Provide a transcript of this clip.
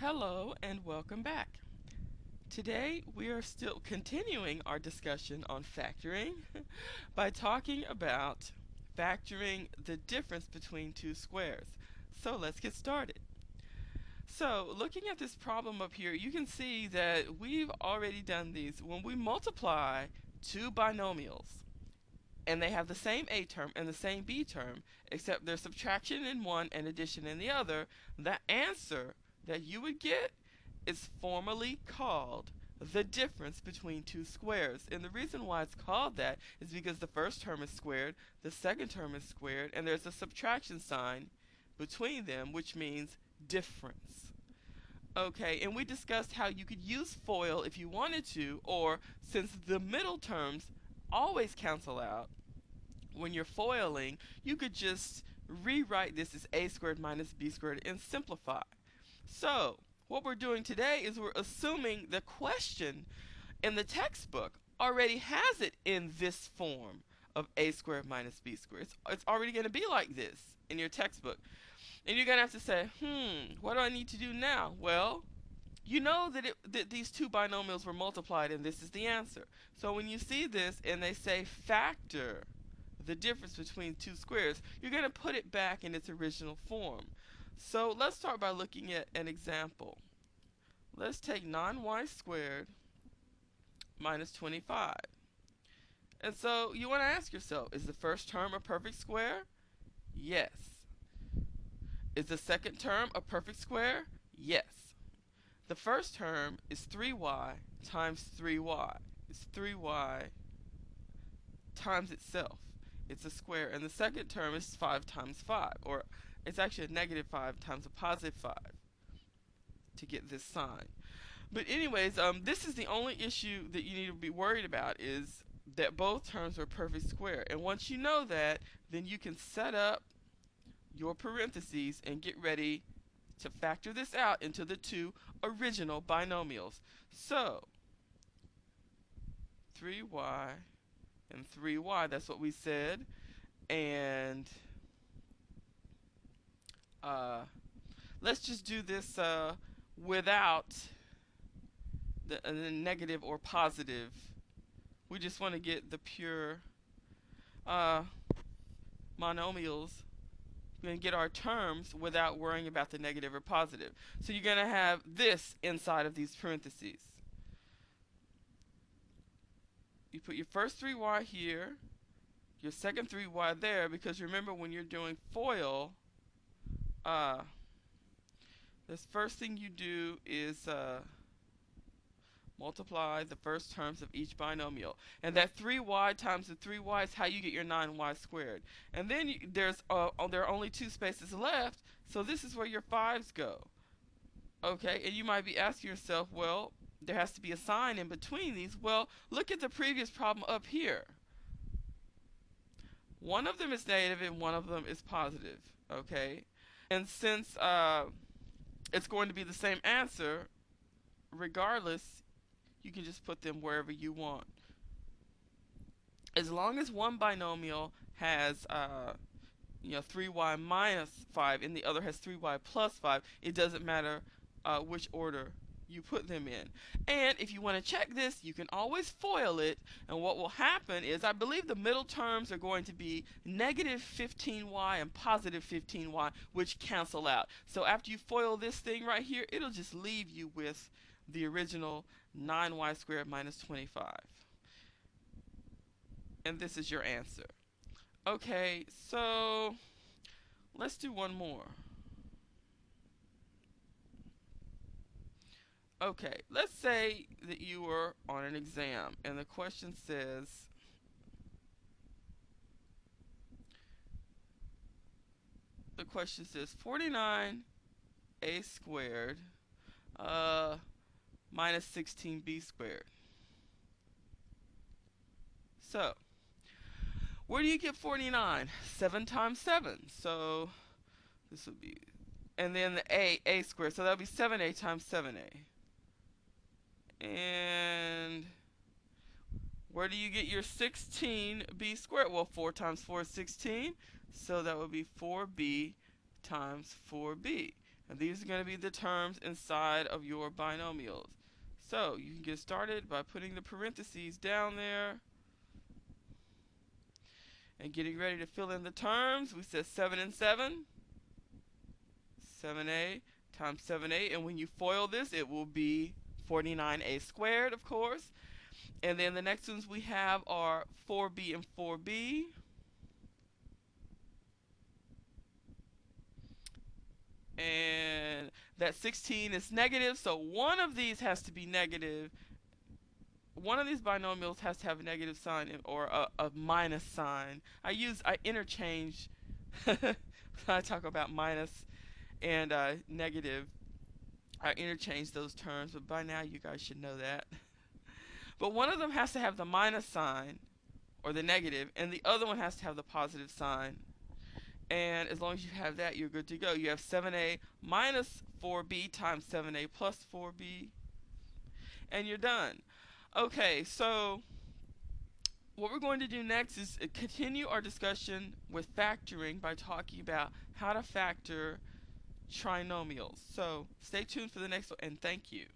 Hello and welcome back. Today we are still continuing our discussion on factoring by talking about factoring the difference between two squares. So let's get started. So looking at this problem up here, you can see that we've already done these. When we multiply two binomials and they have the same A term and the same B term, except there's subtraction in one and addition in the other, the answer that you would get is formally called the difference between two squares. And the reason why it's called that is because the first term is squared, the second term is squared, and there's a subtraction sign between them, which means difference. Okay, and we discussed how you could use FOIL if you wanted to, or since the middle terms always cancel out, when you're foiling, you could just rewrite this as a squared minus b squared and simplify. So, what we're doing today is we're assuming the question in the textbook already has it in this form of a squared minus b squared. It's already going to be like this in your textbook. And you're going to have to say, what do I need to do now? Well, you know that these two binomials were multiplied and this is the answer. So when you see this and they say factor the difference between two squares, you're going to put it back in its original form. So let's start by looking at an example. Let's take 9y squared minus 25. And so you want to ask yourself, is the first term a perfect square? Yes. Is the second term a perfect square? Yes. The first term is 3y times 3y. It's 3y times itself. It's a square. And the second term is 5 times 5. Or it's actually a negative 5 times a positive 5 to get this sign. But anyways, this is the only issue that you need to be worried about, is that both terms are perfect square. And once you know that, then you can set up your parentheses and get ready to factor this out into the two original binomials. So 3y and 3y, that's what we said. And let's just do this without the negative or positive. We just want to get the pure monomials. We're going to get our terms without worrying about the negative or positive. So you're going to have this inside of these parentheses. You put your first 3y here, your second 3y there, because remember when you're doing FOIL, this first thing you do is multiply the first terms of each binomial. And that 3y times the 3y is how you get your 9y squared. And then there are only two spaces left, so this is where your 5's go. Okay, and you might be asking yourself, well, there has to be a sign in between these. Well, look at the previous problem up here. One of them is negative and one of them is positive. Okay, and since it's going to be the same answer, regardless, you can just put them wherever you want. As long as one binomial has 3y minus 5 and the other has 3y plus 5, it doesn't matter which order you put them in. And if you want to check this, you can always FOIL it, and what will happen is, I believe the middle terms are going to be negative 15y and positive 15y, which cancel out. So after you FOIL this thing right here, it'll just leave you with the original 9y squared minus 25. And this is your answer. Okay, so let's do one more. Okay, let's say that you were on an exam and the question says, the question says 49a squared minus 16b squared. So, where do you get 49? 7 times 7. So, this would be, and then the a squared. So that would be 7a times 7a. And where do you get your 16b squared? Well, 4 times 4 is 16. So that would be 4b times 4b. And these are going to be the terms inside of your binomials. So you can get started by putting the parentheses down there and getting ready to fill in the terms. We said 7 and 7, 7a times 7a, and when you FOIL this, it will be 49a squared, of course. And then the next ones we have are 4b and 4b. And that 16 is negative, so one of these has to be negative. One of these binomials has to have a negative sign or a minus sign. I interchange when I talk about minus and negative. I interchange those terms, but by now you guys should know that. But one of them has to have the minus sign or the negative, and the other one has to have the positive sign. And as long as you have that, you're good to go. You have 7a minus 4b times 7a plus 4b, and you're done. Okay, so what we're going to do next is continue our discussion with factoring by talking about how to factor trinomials. So stay tuned for the next one, and thank you.